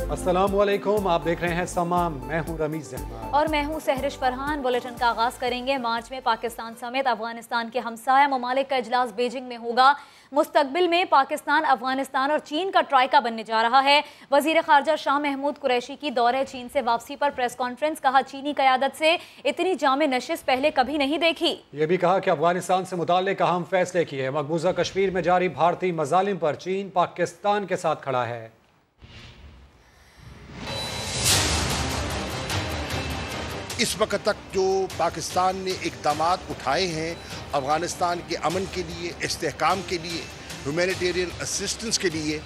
अस्सलामुअलैकुम, आप देख रहे हैं समा। मैं हूं रमीज जहमान और मैं हूं सहरिश फरहान। बुलेटिन का आगाज करेंगे। मार्च में पाकिस्तान समेत अफगानिस्तान के हमसाया ममालिक का इजलास बीजिंग में होगा। मुस्तकबिल में पाकिस्तान, अफगानिस्तान और चीन का ट्राइका बनने जा रहा है। वजीर खारजा शाह महमूद कुरैशी की दौरे चीन से वापसी पर प्रेस कॉन्फ्रेंस। कहा, चीनी क़यादत से इतनी जामे नशिस्त पहले कभी नहीं देखी। ये भी कहा कि अफगानिस्तान से मुताल्लिक अहम फैसले किए। मकबूजा कश्मीर में जारी भारतीय मजालिम पर चीन पाकिस्तान के साथ खड़ा है। इस वक्त तक जो पाकिस्तान ने इक़दामात उठाए हैं अफ़गानिस्तान के अमन के लिए, इस्तेहकाम के लिए, ह्यूमैनिटेरियन असिस्टेंस के लिए,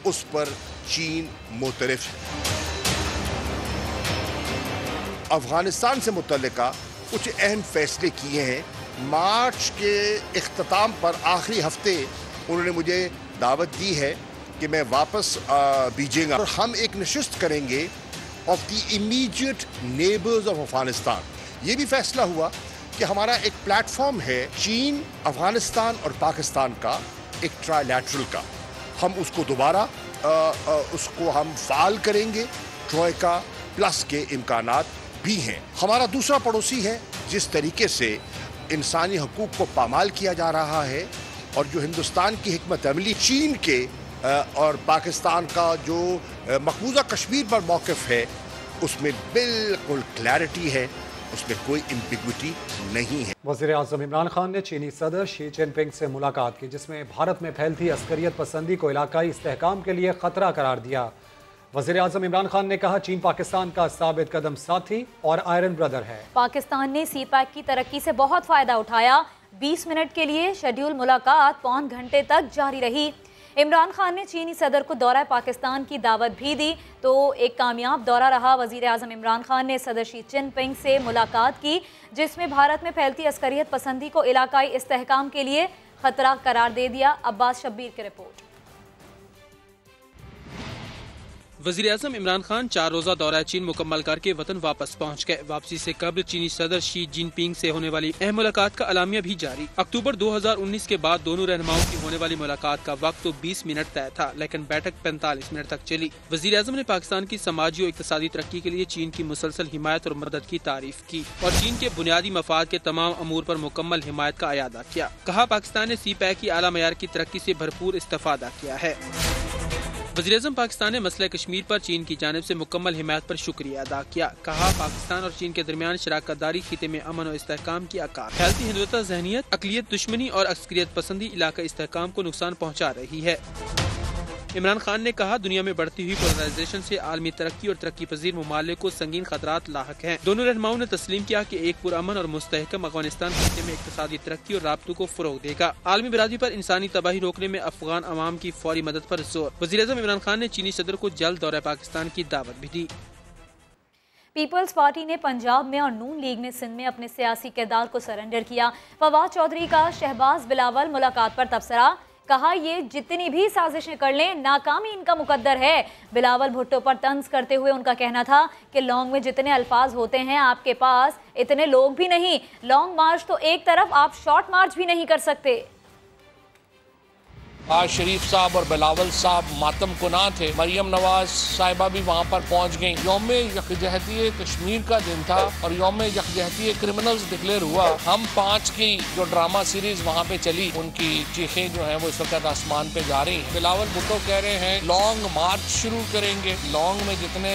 उस पर चीन मुतरफ है। अफ़गानिस्तान से मुतल्लिका कुछ अहम फैसले किए हैं। मार्च के इख्तिताम पर आखिरी हफ्ते उन्होंने मुझे दावत दी है कि मैं वापस बीजिंग और हम एक नशिस्त करेंगे of the immediate neighbours of Afghanistan. ये भी फैसला हुआ कि हमारा एक प्लेटफॉर्म है चीन, अफगानिस्तान और पाकिस्तान का, एक ट्राइलैटरल का। हम उसको दोबारा उसको हम फाल करेंगे। ट्रोइका प्लस के इम्कानात भी हैं। हमारा दूसरा पड़ोसी है, जिस तरीके से इंसानी हकूक को पामाल किया जा रहा है और जो हिंदुस्तान की हिकमत अमली चीन के और पाकिस्तान का जो मकबूजा कश्मीर पर मौक़िफ़ है उसमें बिल्कुल क्लैरिटी है, उसमें कोई एम्बिग्विटी नहीं है। वज़ीर आज़म इमरान खान ने चीनी सदर शी जिनपिंग से मुलाकात की, जिसमें भारत में फैलती अस्करियत पसंदी को इलाकाई इस्तेहकाम के लिए ख़तरा करार दिया। वज़ीर आज़म इमरान खान ने कहा, चीन पाकिस्तान का साबित कदम साथी और आयरन ब्रदर है। पाकिस्तान ने सी पैक की तरक्की से बहुत फ़ायदा उठाया। 20 मिनट के लिए शेड्यूल मुलाकात पौन घंटे तक जारी रही। इमरान खान ने चीनी सदर को दौरा पाकिस्तान की दावत भी दी, तो एक कामयाब दौरा रहा। वज़ीर आज़म इमरान खान ने सदर शी जिनपिंग से मुलाकात की, जिसमें भारत में फैलती अस्करियत पसंदी को इलाकाई इस्तेहकाम के लिए खतरा करार दे दिया। अब्बास शब्बीर की रिपोर्ट। वज़ीर आज़म इमरान खान 4 रोज़ा दौरा चीन मुकम्मल करके वतन वापस पहुँच गए। वापसी से कबल चीनी सदर शी जिनपिंग से होने वाली अहम मुलाकात का अलामिया भी जारी। अक्टूबर 2019 के बाद दोनों रहनुमाओं की होने वाली मुलाकात का वक्त तो 20 मिनट तय था, लेकिन बैठक 45 मिनट तक चली। वज़ीर आज़म ने पाकिस्तान की समाजी और इक़्तिसादी तरक्की के लिए चीन की मुसलसल हिमायत और मदद की तारीफ की और चीन के बुनियादी मफाद के तमाम अमूर पर मुकम्मल हिमायत का अयादा किया। कहा, पाकिस्तान ने सी पैक की आला मयार की तरक्की से भरपूर इस्तेफादा किया है। वज़ीर आज़म पाकिस्तान ने मसला कश्मीर पर चीन की जानिब से मुकम्मल हिमायत पर शुक्रिया अदा किया। कहा, पाकिस्तान और चीन के दरमियान शराकतदारी खिते में अमन और इस्तेहकाम की आकार। फैलती हिंदुत्व जहनियत, अक़लियत दुश्मनी और अक्सरियत पसंदी इलाका इस्तेहकाम को नुकसान पहुँचा रही है। इमरान खान ने कहा, दुनिया में बढ़ती हुई पोलराइजेशन से आलमी तरक्की और तरक्की पजीर ममालिक को संगीन खतरात लाहक हैं। दोनों रहनुमाओं ने तस्लीम किया कि एक पुरअमन और मुस्तहकम अफगानिस्तान खिते में इक़्तिसादी तरक्की और राब्तों को फ़रोग़ देगा। आलमी बिरादरी पर इंसानी तबाही रोकने में अफगान अवाम की फौरी मदद पर जोर। वज़ीर आज़म इमरान खान ने चीनी सदर को जल्द दौरा पाकिस्तान की दावत भी दी। पीपल्स पार्टी ने पंजाब में और नून लीग ने सिंध में अपने सियासी किरदार को सरेंडर किया। फवाद चौधरी का शहबाज बिलावल मुलाकात पर तबसरा। कहा, ये जितनी भी साजिशें कर लें, नाकामी इनका मुकद्दर है। बिलावल भुट्टो पर तंज करते हुए उनका कहना था कि लॉन्ग में जितने अल्फाज होते हैं, आपके पास इतने लोग भी नहीं। लॉन्ग मार्च तो एक तरफ, आप शॉर्ट मार्च भी नहीं कर सकते। आज शरीफ साहब और बिलावल साहब मातम कुना थे। मरियम नवाज साहिबा भी वहाँ पर पहुँच गई। यौम यकजहती कश्मीर का दिन था और यौम यकजहती क्रिमिनल्स डिक्लेयर हुआ। हम 5 की जो ड्रामा सीरीज वहाँ पे चली, उनकी चीखें जो हैं वो इस वक्त आसमान पे जा रही हैं। बिलावल भुट्टो कह रहे हैं लॉन्ग मार्च शुरू करेंगे। लॉन्ग में जितने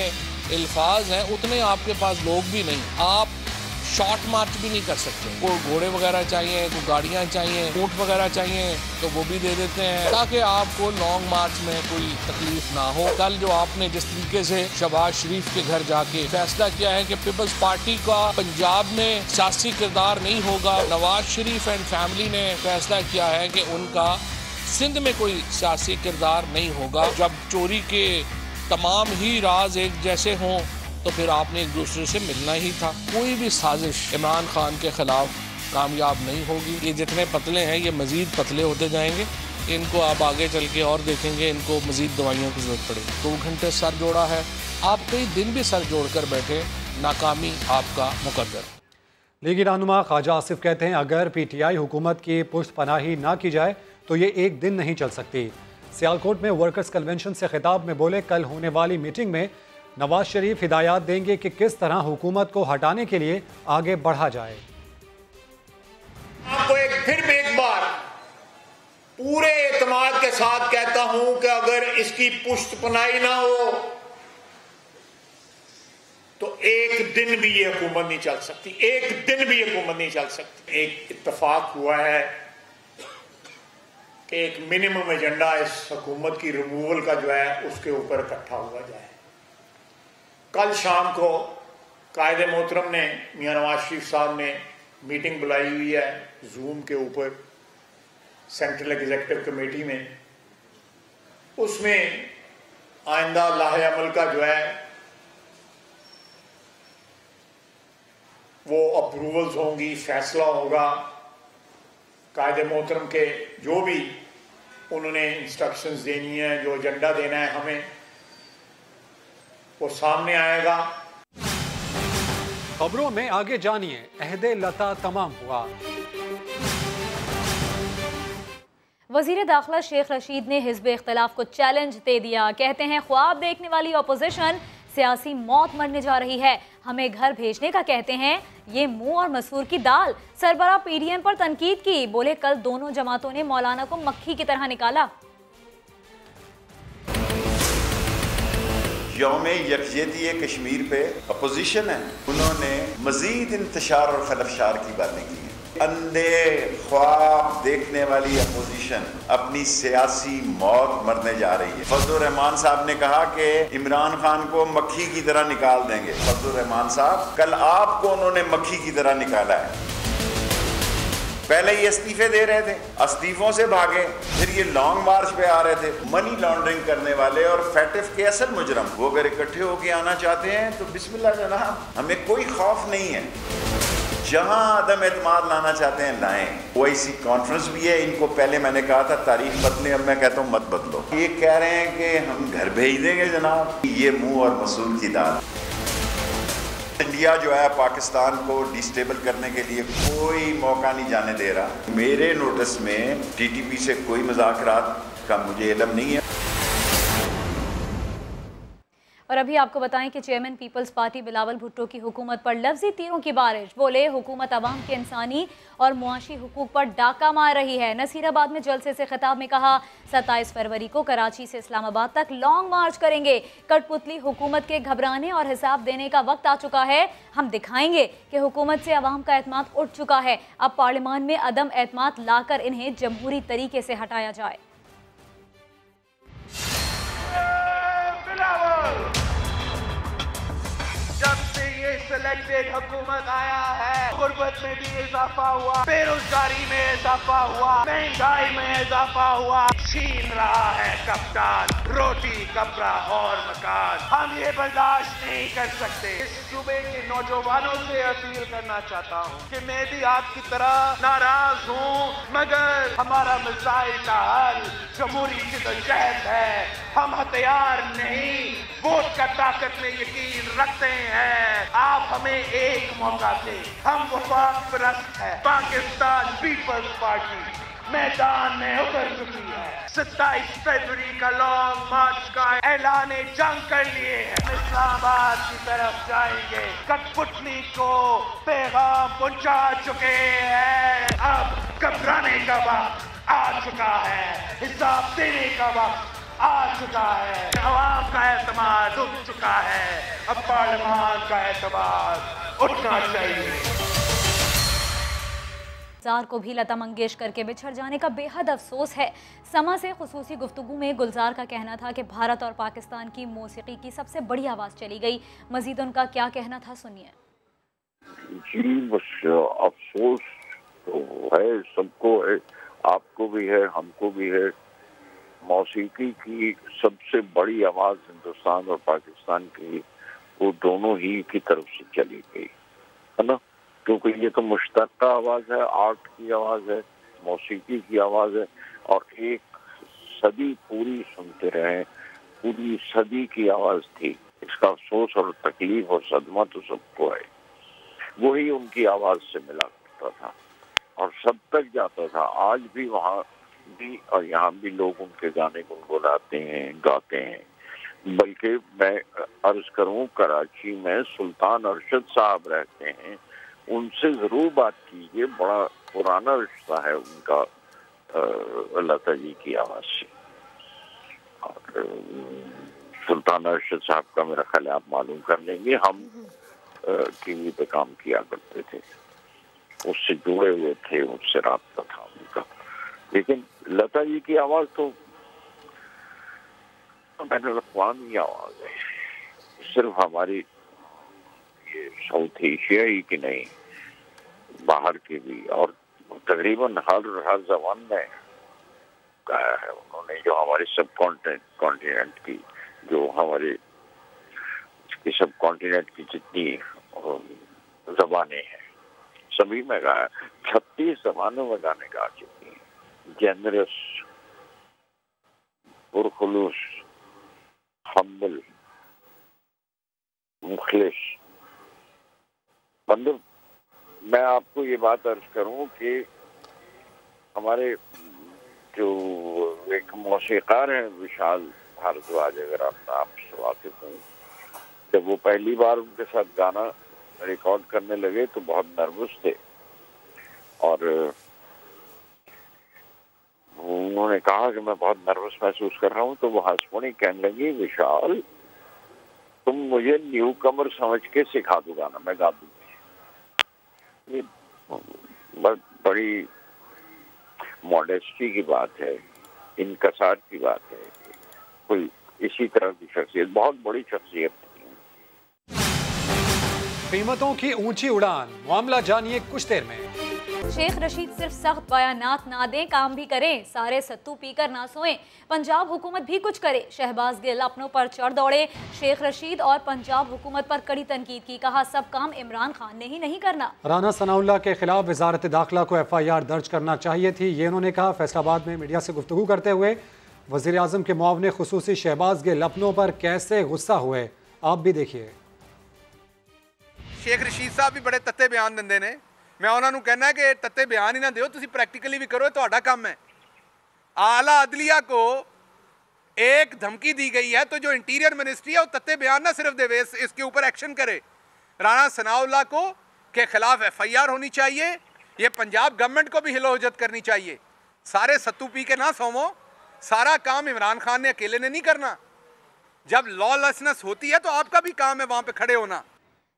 अल्फाज हैं उतने आपके पास लोग भी नहीं। आप शॉर्ट मार्च भी नहीं कर सकते। कोई घोड़े वगैरह चाहिए, कोई गाड़ियाँ चाहिए, ऊँट वगैरह चाहिए, तो वो भी दे देते हैं ताकि आपको लॉन्ग मार्च में कोई तकलीफ ना हो। कल जो आपने जिस तरीके से शहबाज शरीफ के घर जाके फैसला किया है कि पीपल्स पार्टी का पंजाब में सियासी किरदार नहीं होगा, नवाज शरीफ एंड फैमिली ने फैसला किया है कि उनका सिंध में कोई सियासी किरदार नहीं होगा। जब चोरी के तमाम ही राज एक जैसे हों तो फिर आपने एक दूसरे से मिलना ही था। कोई भी साजिश इमरान खान के खिलाफ कामयाब नहीं होगी। ये जितने पतले हैं ये मज़ीद पतले होते जाएंगे। इनको आप आगे चल के और देखेंगे, इनको मज़ीद दवाइयों की ज़रूरत पड़ेगी। 2 घंटे सर जोड़ा है, आप कई दिन भी सर जोड़ कर बैठे, नाकामी आपका मुकद्दर। लीगी रहनुमा ख्वाजा आसिफ कहते हैं, अगर PTI हुकूमत की पुष्ट पनाही ना की जाए तो ये एक दिन नहीं चल सकती। सियालकोट में वर्कर्स कन्वेंशन से खिताब में बोले, कल होने वाली मीटिंग में नवाज शरीफ हिदायत देंगे कि किस तरह हुकूमत को हटाने के लिए आगे बढ़ा जाए। आपको फिर भी एक बार पूरे एतमाद के साथ कहता हूं कि अगर इसकी पुष्टपनाही ना हो तो एक दिन भी ये हुकूमत नहीं चल सकती, एक दिन भी ये हुकूमत नहीं चल सकती। एक इत्तेफाक हुआ है कि एक मिनिमम एजेंडा इस हुकूमत की रिमूवल का जो है उसके ऊपर इकट्ठा हुआ जाए। कल शाम को कायदे मोहतरम ने, मियां नवाज शरीफ साहब ने मीटिंग बुलाई हुई है जूम के ऊपर सेंट्रल एग्जीक्यूटिव कमेटी में। उसमें आइंदा लाहे अमल का जो है वो अप्रूवल्स होंगी, फैसला होगा। कायदे मोहतरम के जो भी उन्होंने इंस्ट्रक्शंस देनी है, जो एजेंडा देना है हमें, वो सामने आएगा। खबरों में आगे जानिए, अहदे लता तमाम हुआ। वजीर दाखिला शेख रशीद ने हिज़्ब इख्तिलाफ को चैलेंज दे दिया। कहते हैं ख्वाब देखने वाली अपोजिशन सियासी मौत मरने जा रही है, हमें घर भेजने का कहते हैं, ये मुंह और मसूर की दाल। सरबराह पीडीएम पर तनकीद की, बोले कल दोनों जमातों ने मौलाना को मक्खी की तरह निकाला। यौम यकजहती कश्मीर पे अपोजिशन है, उन्होंने मजीद इंतशार और खलफशार की बातें की हैं। अंधे ख्वाब देखने वाली अपोजिशन अपनी सियासी मौत मरने जा रही है। फजलुर रहमान साहब ने कहा कि इमरान खान को मक्खी की तरह निकाल देंगे। फजलुर रहमान साहब, कल आपको उन्होंने मक्खी की तरह निकाला है। पहले ये इस्तीफे दे रहे थे, इस्तीफों से भागे, फिर ये लॉन्ग मार्च पे आ रहे थे। मनी लॉन्ड्रिंग करने वाले और फैटिफ के असल मुजरम, वो अगर इकट्ठे होके आना चाहते हैं तो बिस्मिल्लाह जनाब, हमें कोई खौफ नहीं है। जहां आदम एतमाद लाना चाहते हैं लाएं। ओआईसी कॉन्फ्रेंस भी है, इनको पहले मैंने कहा था तारीख बदलें, अब मैं कहता हूँ मत बदलो। ये कह रहे हैं कि हम घर भेज देंगे जनाब, ये मुंह और मसूर की दाल। इंडिया जो है पाकिस्तान को डिस्टेबल करने के लिए कोई मौका नहीं जाने दे रहा। मेरे नोटिस में टीटीपी से कोई मुज़ाकरात का मुझे इल्म नहीं है। और अभी आपको बताएं कि चेयरमैन पीपल्स पार्टी बिलावल भुट्टो की हुकूमत पर लफ्जी तीरों की बारिश। बोले हुकूमत अवाम के इंसानी और मुआशी हुकूक पर डाका मार रही है। नसीराबाद में जलसे से खिताब में कहा, 27 फरवरी को कराची से इस्लामाबाद तक लॉन्ग मार्च करेंगे। कठपुतली हुकूमत के घबराने और हिसाब देने का वक्त आ चुका है। हम दिखाएंगे कि हुकूमत से अवाम का एतमाद उठ चुका है। अब पार्लियामान में अदम एतमाद लाकर इन्हें जमहूरी तरीके से हटाया जाए। जब से ये सिलेक्टेड हुकूमत आया है, गुर्बत में भी इजाफा हुआ, बेरोजगारी में इजाफा हुआ, महंगाई में इजाफा हुआ। छीन रहा है कप्तान रोटी, कपड़ा और मकान। हम ये बर्दाश्त नहीं कर सकते। इस सूबे के नौजवानों से अपील करना चाहता हूँ कि मैं भी आपकी तरह नाराज हूँ, मगर हमारा मसाइल का हल जमहूरी जिद्दोजहद है। हम हथियार नहीं, वोट का ताकत में यकीन रखते हैं। आप हमें एक मौका दें, हम वफाक परस्त हैं। पाकिस्तान पीपल्स पार्टी मैदान में उतर चुकी है। 27 फरवरी का लॉन्ग मार्च का ऐलान जंग कर लिए हैं। इस्लामाबाद की तरफ जाएंगे। कठपुतली को पैगाम पहुंचा चुके हैं। अब घबराने का वक्त आ चुका है, हिसाब देने का वक्त आ चुका है। अवाम का एतमाद उठ चुका है। अब पार्लियामान का एतमाद उठना चाहिए। गुलजार को भी लता मंगेशकर के बिछड़ जाने का बेहद अफसोस है। समा से खुसूसी गुफ्तगू में गुलजार का कहना था कि भारत और पाकिस्तान की मौसीकी की सबसे बड़ी आवाज़ चली गई। मजीद उनका क्या कहना था, सुनिए। जी बस अफसोस तो है, सबको है, आपको भी है, हमको भी है। मौसीकी की सबसे बड़ी आवाज़ हिंदुस्तान और पाकिस्तान की, वो दोनों ही की तरफ से चली गई है ना, क्योंकि ये तो मुश्तरका आवाज़ है, आर्ट की आवाज़ है, मौसीकी की आवाज़ है। और एक सदी पूरी सुनते रहे, पूरी सदी की आवाज़ थी। इसका अफसोस और तकलीफ और सदमा तो सबको है। वही उनकी आवाज़ से मिला करता था और सब तक जाता था। आज भी वहाँ भी, और यहाँ भी लोग उनके गाने गुनगुनाते हैं, गाते हैं। बल्कि मैं अर्ज करूं, कराची में सुल्तान अरशद साहब रहते हैं, उनसे जरूर बात कीजिए, बड़ा पुराना रिश्ता है उनका लता जी की आवाज से। और सुल्तान अरशद साहब का मेरा ख्याल आप मालूम कर लेंगे, हम टीवी पे काम किया करते थे, उससे जुड़े हुए थे, उससे राब्ता था उनका। लेकिन लता जी की आवाज तो बैनुल-अक़वामी आवाज है, सिर्फ हमारी ये साउथ एशिया ही की नहीं, बाहर की भी, और तकरीबन हर जबान में गाया है उन्होंने। जो हमारे सब कॉन्टिनेंट की, जो हमारे सब कॉन्टिनेंट की जितनी जबानें हैं सभी में गाया, 36 जबानों में गाने गा चुकी हैं। जेनरस, पुरखुलूस, हम्बल, मुखलिस। मतलब मैं आपको ये बात अर्ज करूं कि हमारे जो एक मौसीकार हैं विशाल भारद्वाज, अगर आप से वाकिफ हैं, जब वो पहली बार उनके साथ गाना रिकॉर्ड करने लगे तो बहुत नर्वस थे, और उन्होंने कहा कि मैं बहुत नर्वस महसूस कर रहा हूँ, तो वो हंस पड़ी, कहने लगी विशाल तुम मुझे न्यू कमर समझ के सिखा दो गाना, मैं गा दूंगी। ये बड़ी मॉडेस्टी की बात है, इनकसार की बात है, कोई इसी तरह की शख्सियत, बहुत बड़ी शख्सियत। कीमतों की ऊंची उड़ान, मामला जानिए कुछ देर में। शेख रशीद सिर्फ सख्त बयानात ना दें, काम भी करें, सारे सत्तू पीकर ना सोएं, पंजाब हुकूमत भी कुछ करे। शहबाज गिल अपनों पर चढ़ दौड़े, शेख रशीद और पंजाब हुकूमत पर कड़ी तनकीद की, कहा सब काम इमरान खान ने ही नहीं करना। राना सनाउल्लाह के खिलाफ वजारत दाखिला को FIR दर्ज करना चाहिए थी, ये उन्होंने कहा। फैसलाबाद में मीडिया से गुफ्तगू करते हुए वज़ीर आज़म के मुआवने खुसूसी शहबाज गिल अपनों पर कैसे गुस्सा हुए, आप भी देखिए। शेख रशीद साहब भी बड़े तत्ते बयान दिंदे ने, मैं उन्होंने कहना कि तत्ते बयान ही ना दिओ, तुसी प्रैक्टिकली भी करो, तुहाडा काम है। आला अदलिया को एक धमकी दी गई है, तो जो इंटीरियर मिनिस्ट्री है वो तत्ते बयान ना सिर्फ देवे, इसके ऊपर एक्शन करे। राना सनाउल्लाह को के खिलाफ FIR होनी चाहिए, ये पंजाब गवर्नमेंट को भी हिलोहजत करनी चाहिए। सारे सत्तू पी के ना सोवो, सारा काम इमरान खान ने अकेले ने नहीं करना। जब लॉलेसनेस होती है तो आपका भी काम है वहां पे खड़े होना।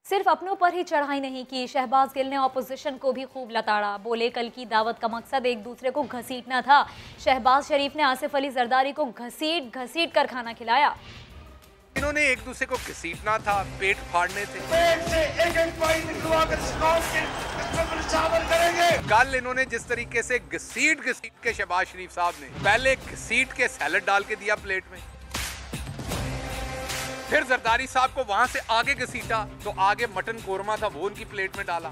सिर्फ अपनों पर ही चढ़ाई नहीं की, शहबाज गिल ने ऑपोजिशन को भी खूब लताड़ा। बोले कल की दावत का मकसद एक दूसरे को घसीटना था। शहबाज शरीफ ने आसिफ अली जरदारी को घसीट कर खाना खिलाया। इन्होंने एक दूसरे को घसीटना था, पेट फाड़ने थे। कल इन्होंने जिस तरीके से घसीट के शहबाज शरीफ साहब ने पहले घसीट के सैलड डाल के दिया प्लेट में, फिर जरदारी साहब को वहां से आगे घसीटा तो आगे मटन कोरमा था वो उनकी प्लेट में डाला,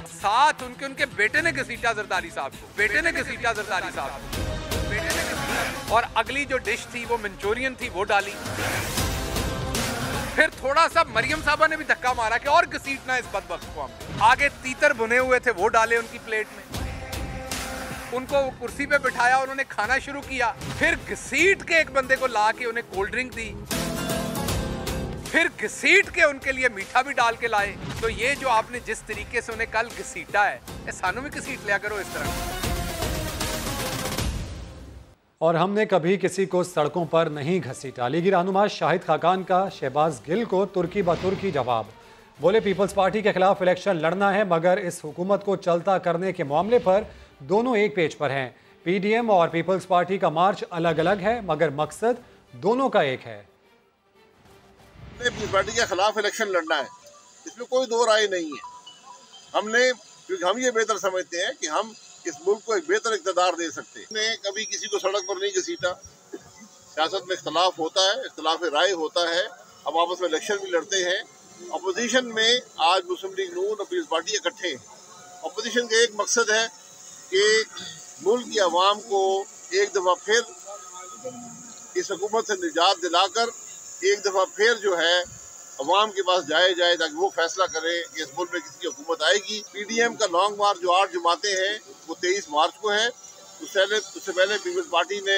साथ उनके बेटे ने घसीटा जरदारी साहब को, और अगली जो डिश थी वो मंचूरियन थी वो डाली। फिर थोड़ा सा मरियम साहबा ने भी धक्का मारा कि और घसीटना इस बदबख्त को हम। आगे तीतर बुने हुए थे वो डाले उनकी प्लेट में, उनको कुर्सी पे बिठाया, उन्होंने खाना शुरू किया। फिर घसीट के एक बंदे को ला के उन्हें कोल्ड ड्रिंक दी, फिर घसीट के उनके लिए मीठा भी डाल के लाए। तो ये जो आपने जिस तरीके से उन्हें कल घसीटा है, सानू भी घसीट लिया करो इस तरह। और हमने कभी किसी को सड़कों पर नहीं घसीटा। लीगी रहनुमा शाहिद खाकान का शहबाज गिल को तुर्की बतुर्की जवाब। बोले पीपल्स पार्टी के खिलाफ इलेक्शन लड़ना है, मगर इस हुकूमत को चलता करने के मामले पर दोनों एक पेज पर हैं। PDM और पीपल्स पार्टी का मार्च अलग अलग है, मगर मकसद दोनों का एक है। पीपल्स पार्टी के खिलाफ इलेक्शन लड़ना है, इसमें कोई दो राय नहीं है। हमने, क्योंकि हम ये बेहतर समझते हैं कि हम इस मुल्क को एक बेहतर इक़्तिदार दे सकते हैं। हमने कभी किसी को सड़क पर नहीं घसीटा। सियासत में इख्तलाफ होता है, इख्तलाफ राय होता है, हम आपस में इलेक्शन भी लड़ते हैं। अपोजिशन में आज मुस्लिम लीग नून और पीपल्स पार्टी इकट्ठे हैं। अपोजिशन का एक मकसद है कि मुल्क की आवाम को एक दफ़ा फिर इस हुकूमत से निजात दिलाकर एक दफ़ा फिर जो है अवाम के पास जाए ताकि वो फैसला करें कि इस मुल्क में किसकी हुकूमत आएगी। PDM का लॉन्ग मार्च जो 8 जमातें हैं वो 23 मार्च को है। उससे पहले पीपल्स पार्टी ने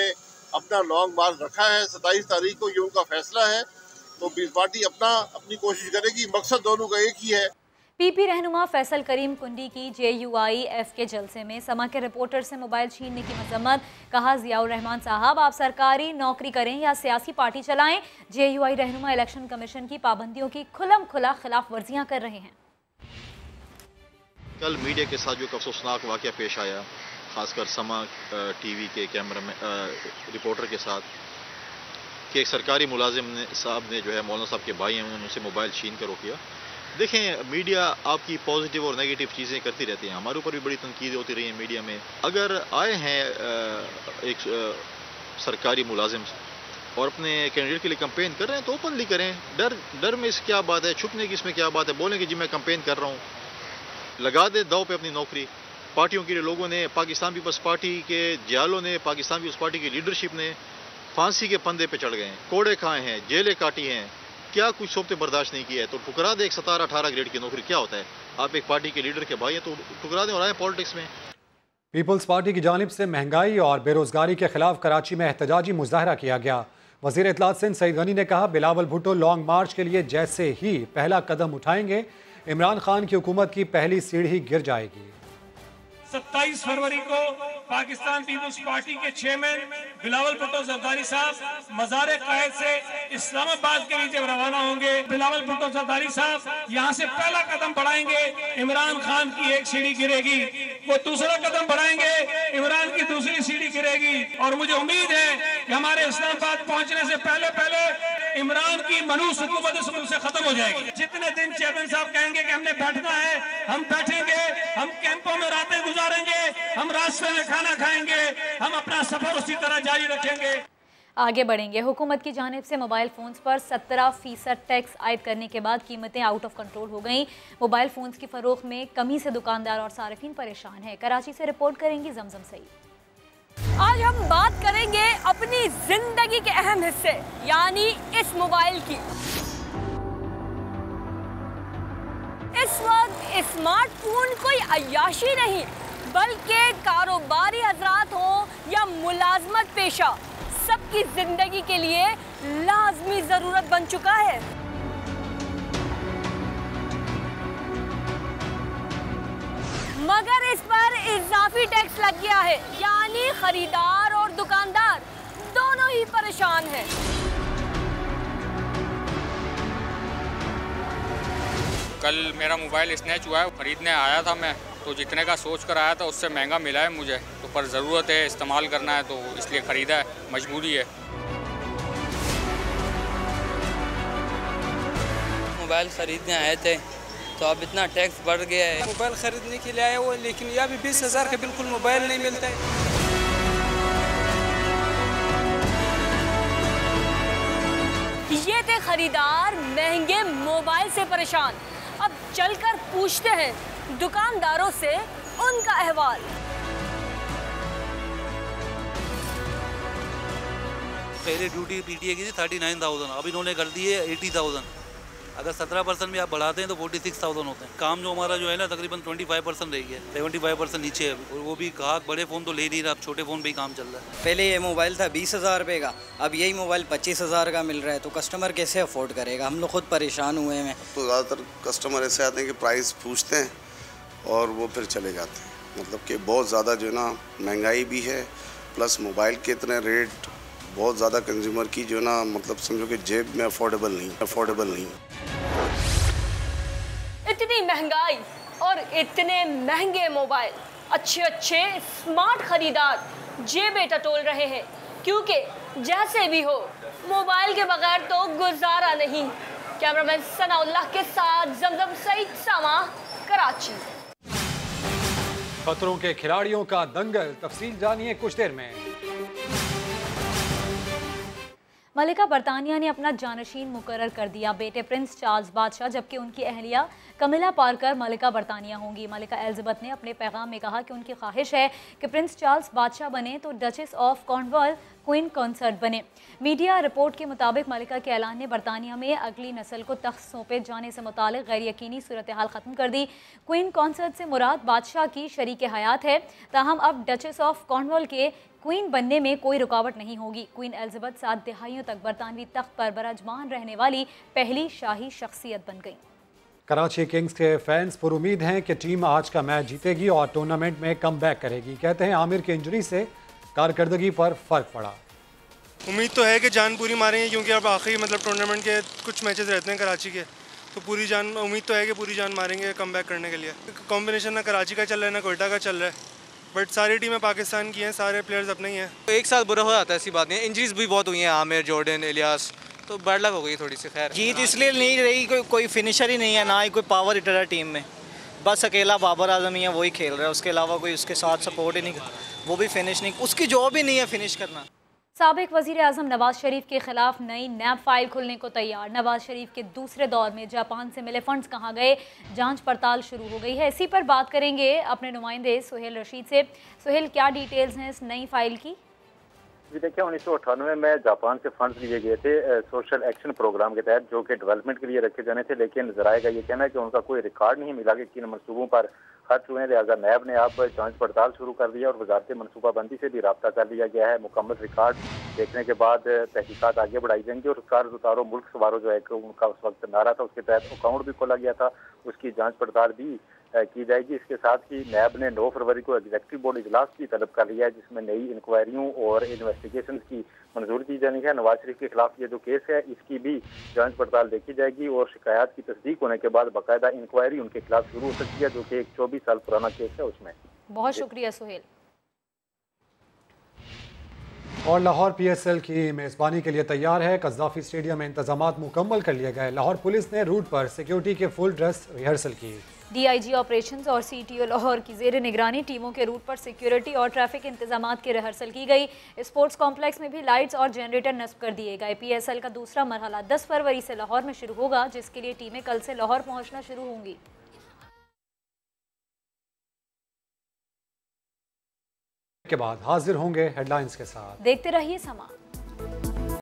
अपना लॉन्ग मार्च रखा है 27 तारीख को, ये उनका फैसला है। तो पीपल्स पार्टी अपनी कोशिश करेगी, मकसद दोनों का एक ही है। PP रहनुमा फैसल करीम कुंडी की JUIF के जलसे में समा के रिपोर्टर से मोबाइल छीनने की मजम्मत। कहा, जियाउर रहमान साहब, आप सरकारी नौकरी करें या सियासी पार्टी चलाएं, JUI रहनुमा इलेक्शन कमीशन की पाबंदियों की खुलम खुला खिलाफ वर्जियां कर रहे हैं। कल मीडिया के साथ जो अफसोसनाक वाक़या पेश आया, खासकर समा TV के कैमरा में रिपोर्टर के साथ, कि एक सरकारी मुलाजिम साहब ने जो है मौलाना साहब के भाई हैं, उन्होंने उनसे मोबाइल छीन कर रोकिया। देखें, मीडिया आपकी पॉजिटिव और नेगेटिव चीज़ें करती रहती हैं। हमारे ऊपर भी बड़ी तनकीद होती रही है मीडिया में। अगर आए हैं एक सरकारी मुलाजिम और अपने कैंडिडेट के लिए कैंपेन कर रहे हैं तो ओपनली करें। डर में इस क्या बात है, छुपने की इसमें क्या बात है। बोलें कि जी मैं कैंपेन कर रहा हूँ, लगा दे दाव पे अपनी नौकरी। पार्टियों के लिए लोगों ने, पाकिस्तान पीपल्स पार्टी के जियालों ने, पाकिस्तान पीपल्स पार्टी की लीडरशिप ने फांसी के फंदे पे चढ़ गए हैं, कोड़े खाए हैं, जेलें काटी हैं, क्या कुछ सोबते बर्दाश्त नहीं किया है। तो ठुकरा दे एक 17-18 ग्रेड की नौकरी, क्या होता है। आप एक पार्टी के लीडर के भाई हैं तो ठुकरा दें और आए पॉलिटिक्स में। पीपल्स पार्टी की जानिब से महंगाई और बेरोजगारी के खिलाफ कराची में एहतजाजी मुजाहरा किया गया। वजीर इत्तलात सिंध सईद गनी ने कहा, बिलावल भुट्टो लॉन्ग मार्च के लिए जैसे ही पहला कदम उठाएंगे, इमरान खान की हुकूमत की पहली सीढ़ी गिर जाएगी। 27 फरवरी को पाकिस्तान पीपल्स पार्टी के चेयरमैन बिलावल भुट्टो जरदारी साहब मज़ार कायद से इस्लामाबाद के लिए जब रवाना होंगे, बिलावल भुट्टो जरदारी साहब यहाँ से पहला कदम बढ़ाएंगे, इमरान खान की एक सीढ़ी गिरेगी। वो दूसरा कदम बढ़ाएंगे, इमरान की दूसरी सीढ़ी गिरेगी। और मुझे उम्मीद है कि हमारे इस्लामाबाद पहुंचने से पहले इमरान की मनूस हुकूमत इस मुल्क से खत्म हो जाएगी। जितने दिन चेयरमैन साहब कहेंगे कि हमने बैठना है, हम बैठेंगे। हम कैंपों में रातें गुजारेंगे, हम रास्ते में खाना खाएंगे, हम अपना सफर उसी तरह जारी रखेंगे। आगे बढ़ेंगे। हुकूमत की जानिब से मोबाइल फ़ोन्स पर 17% टैक्स आयद करने के बाद कीमतें आउट ऑफ कंट्रोल हो गईं। मोबाइल फ़ोन्स की फ़रोख्त में कमी से दुकानदार और सारिफीन परेशान है। कराची से रिपोर्ट करेंगी जमजम सईद। आज हम बात करेंगे अपनी जिंदगी के अहम हिस्से यानी इस मोबाइल की। इस वक्त स्मार्टफोन कोई अय्याशी नहीं बल्कि कारोबारी हजरात हो या मुलाजमत पेशा, सबकी जिंदगी के लिए लाजमी जरूरत बन चुका है। मगर इस पर इजाफी टैक्स लग गया है, यानी खरीदार और दुकानदार दोनों ही परेशान हैं। कल मेरा मोबाइल स्नैच हुआ है, खरीदने आया था मैं, तो जितने का सोच कर आया था उससे महंगा मिला है मुझे। तो पर ज़रूरत है, इस्तेमाल करना है तो इसलिए ख़रीदा है, मजबूरी है। मोबाइल ख़रीदने आए थे तो अब इतना टैक्स बढ़ गया है। मोबाइल ख़रीदने के लिए आया वो, लेकिन यह भी 20,000 का बिल्कुल मोबाइल नहीं मिलता है। ये थे खरीदार महंगे मोबाइल से परेशान। अब चलकर पूछते हैं दुकानदारों से उनका अहवाल। पहले ड्यूटी PTA की थी 39,000, अब इन्होंने कर दी है 80,000। अगर 17% भी आप बढ़ाते हैं तो 46,000 होते हैं। काम जो हमारा जो है ना तकरीबन 25% रह गया, 75% नीचे है। और वो भी कहा बड़े फ़ोन तो ले नहीं रहा, अब छोटे फ़ोन पे ही काम चल रहा है। पहले ये मोबाइल था 20,000 रुपये का, अब यही मोबाइल 25,000 का मिल रहा है। तो कस्टमर कैसे अफोर्ड करेगा? हम लोग खुद परेशान हुए हैं। तो ज़्यादातर कस्टमर ऐसे आते हैं कि प्राइस पूछते हैं और वो फिर चले जाते हैं। मतलब कि बहुत ज़्यादा जो है ना महंगाई भी है, प्लस मोबाइल के इतने रेट बहुत ज़्यादा कंज्यूमर की जो ना मतलब समझो कि जेब में अफोर्डेबल नहीं। इतनी महंगाई और इतने महंगे मोबाइल, अच्छे स्मार्ट खरीदार जेबें टटोल रहे हैं, क्योंकि जैसे भी हो मोबाइल के बगैर तो गुजारा नहीं। कैमरामैन सनाउल्लाह के साथ जमजम सईद, समा, कराची। खतरों के खिलाड़ियों का दंगल, तफसील जानिए कुछ देर में। मलिका बरतानिया ने अपना जानशीन मुकर्रर कर दिया, बेटे प्रिंस चार्ल्स बादशाह, जबकि उनकी अहलिया कमिला पार्कर मलिका बरतानिया होंगी। मलिका एलिज़ाबेथ ने अपने पैगाम में कहा कि उनकी ख्वाहिश है कि प्रिंस चार्ल्स बादशाह बने तो duchess of Cornwall queen concert बने। मीडिया रिपोर्ट के मुताबिक मलिका के ऐलान ने बरतानिया में अगली नस्ल को तख्त सौंपे जाने से मुतालिक गैर यकीनी सूरत हाल ख़त्म कर दी। क्वीन कंसर्ट से मुराद बादशाह की शरीक हयात है। ताहम अब डचेस ऑफ कॉर्नवॉल के क्वीन बनने में कोई रुकावट नहीं होगी। क्वीन एलिजाबेथ 7 दिहाइयों तक बरतानवी तख्त पर बरजमान रहने वाली पहली शाही शख्सियत बन गई। कराची किंग्स के फैंस पुरुमीद हैं कि टीम आज का मैच जीतेगी और टूर्नामेंट में कम बैक करेगी। कहते हैं आमिर की इंजरी से कारकर्दगी पर फर्क पड़ा। उम्मीद तो है कि जान पूरी मारेंगे, क्योंकि अब आखिरी टूर्नामेंट के कुछ मैचेस रहते हैं कराची के, तो पूरी जान उम्मीद तो है कि पूरी जान मारेंगे कम बैक करने के लिए। कॉम्बिनेशन ना कराची का चल रहा है ना कोयटा का चल रहा है, बट सारी टीमें पाकिस्तान की हैं, सारे प्लेयर्स अपने ही हैं। तो एक साल बुरा हो जाता है, ऐसी बात नहीं है। इंजरीज भी बहुत हुई हैं, आमिर, जॉर्डन, इलियास, तो बैड लक हो गई थोड़ी सी। खैर जीत इसलिए नहीं रही, कोई फिनिशर ही नहीं है, ना ही कोई पावर हिटर है टीम में। बस अकेला बाबर आजम ही है, वही खेल रहा है, उसके अलावा कोई उसके साथ सपोर्ट ही नहीं, वो भी फिनिश नहीं, उसकी जॉब ही नहीं है फिनिश करना। साबिक वज़ीर आज़म नवाज शरीफ के खिलाफ नई नैब फाइल खुलने को तैयार। नवाज शरीफ के दूसरे दौर में जापान से मिले फंड्स कहाँ गए, जांच पड़ताल शुरू हो गई है। इसी पर बात करेंगे अपने नुमाइंदे सुहेल रशीद से। सुहेल, क्या डिटेल्स हैं इस नई फाइल की? जी देखिए, 1998 में जापान से फंड्स लिए गए थे सोशल एक्शन प्रोग्राम के तहत, जो कि डेवलपमेंट के लिए रखे जाने थे, लेकिन ज़राए का ये कहना है कि उनका कोई रिकॉर्ड नहीं मिला कि किन मनसूबों पर खर्च हुए। लिहाजा नैब ने अब जांच पड़ताल शुरू कर दिया और वजारत मनसूबाबंदी से भी रब्ता कर लिया गया है। मुकम्मल रिकॉर्ड देखने के बाद तहकीकात आगे बढ़ाई जाएंगी और कर्ज उतारो मुल्क सवारो जो है उनका उस वक्त नारा था, उसके तहत अकाउंट भी खोला गया था, उसकी जाँच पड़ताल भी की जाएगी। इसके साथ ही नैब ने 9 फरवरी को एग्जीक्यूटिव बोर्ड इजलास की तलब कर लिया है, जिसमें नई इंक्वायरियों और इन्वेस्टिगेशन की मंजूरी दी जानी है। नवाज शरीफ के खिलाफ ये जो केस है, इसकी भी जांच पड़ताल देखी जाएगी और शिकायत की तस्दीक होने के बाद बाकायदा इंक्वायरी उनके खिलाफ शुरू हो सकती है, जो कि एक 24 साल पुराना केस है उसमें। बहुत शुक्रिया सुहेल। और लाहौर PSL की मेज़बानी के लिए तैयार है। कज़ाफ़ी स्टेडियम में इंतजामात मुकम्मल कर लिए गए। लाहौर पुलिस ने रूट पर सिक्योरिटी के फुल ड्रेस रिहर्सल की। DIG ऑपरेशंस और CTO लाहौर की ज़ेर निगरानी टीमों के रूट पर सिक्योरिटी और ट्रैफिक इंतजामात की रिहर्सल की गई। स्पोर्ट्स कॉम्प्लेक्स में भी लाइट्स और जनरेटर नस्ब कर दिए गए। PSL का दूसरा मरहला 10 फरवरी से लाहौर में शुरू होगा, जिसके लिए टीमें कल से लाहौर पहुँचना शुरू होंगी। के बाद हाजिर होंगे हेडलाइंस के साथ। देखते रहिए समा।